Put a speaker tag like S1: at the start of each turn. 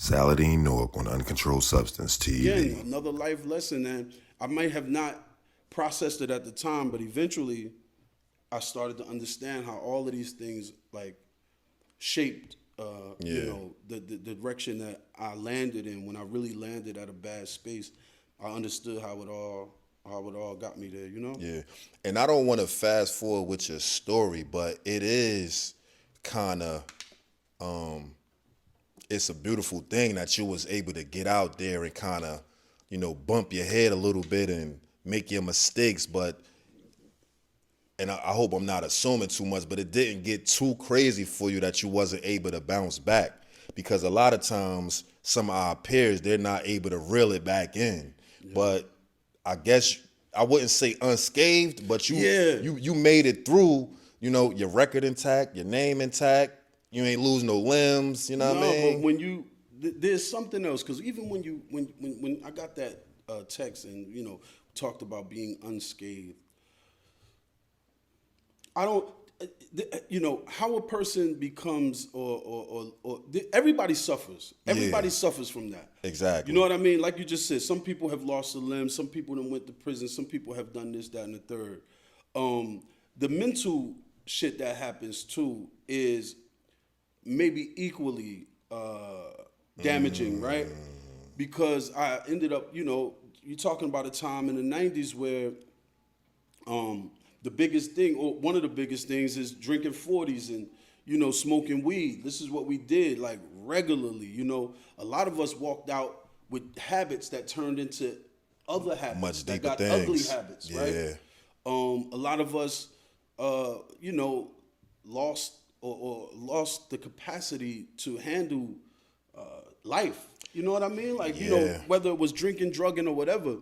S1: Saladin Newark on Uncontrolled Substance TV.
S2: Again, another life lesson, and I might have not processed it at the time, but eventually I started to understand how all of these things like shaped, you know, the direction that I landed in. When I really landed at a bad space, I understood how it all got me there, you know?
S3: Yeah. And I don't want to fast forward with your story, but it is kind of, it's a beautiful thing that you was able to get out there and kind of, you know, bump your head a little bit and make your mistakes. But, and I hope I'm not assuming too much, but it didn't get too crazy for you that you wasn't able to bounce back. Because a lot of times, some of our peers, they're not able to reel it back in. Yeah. But I guess I wouldn't say unscathed, but you made it through, you know, your record intact, your name intact. You ain't lose no limbs, you know what I mean?
S2: But when there's something else, because even when I got that text and, you know, talked about being unscathed, I don't, you know, how a person becomes, or everybody suffers. Everybody suffers from that.
S3: Exactly.
S2: You know what I mean? Like you just said, some people have lost a limb, some people done went to prison, some people have done this, that, and the third. The mental shit that happens too is maybe equally damaging, right? Because I ended up, you know, you're talking about a time in the 90s where the biggest thing, or one of the biggest things, is drinking 40s and, you know, smoking weed. This is what we did, like, regularly. You know, a lot of us walked out with habits that turned into other habits.
S3: Much deeper
S2: that got
S3: things.
S2: ugly habits, right?
S3: Yeah.
S2: A lot of us, you know, lost lost the capacity to handle life. You know what I mean? Like, you know, whether it was drinking, drugging, or whatever.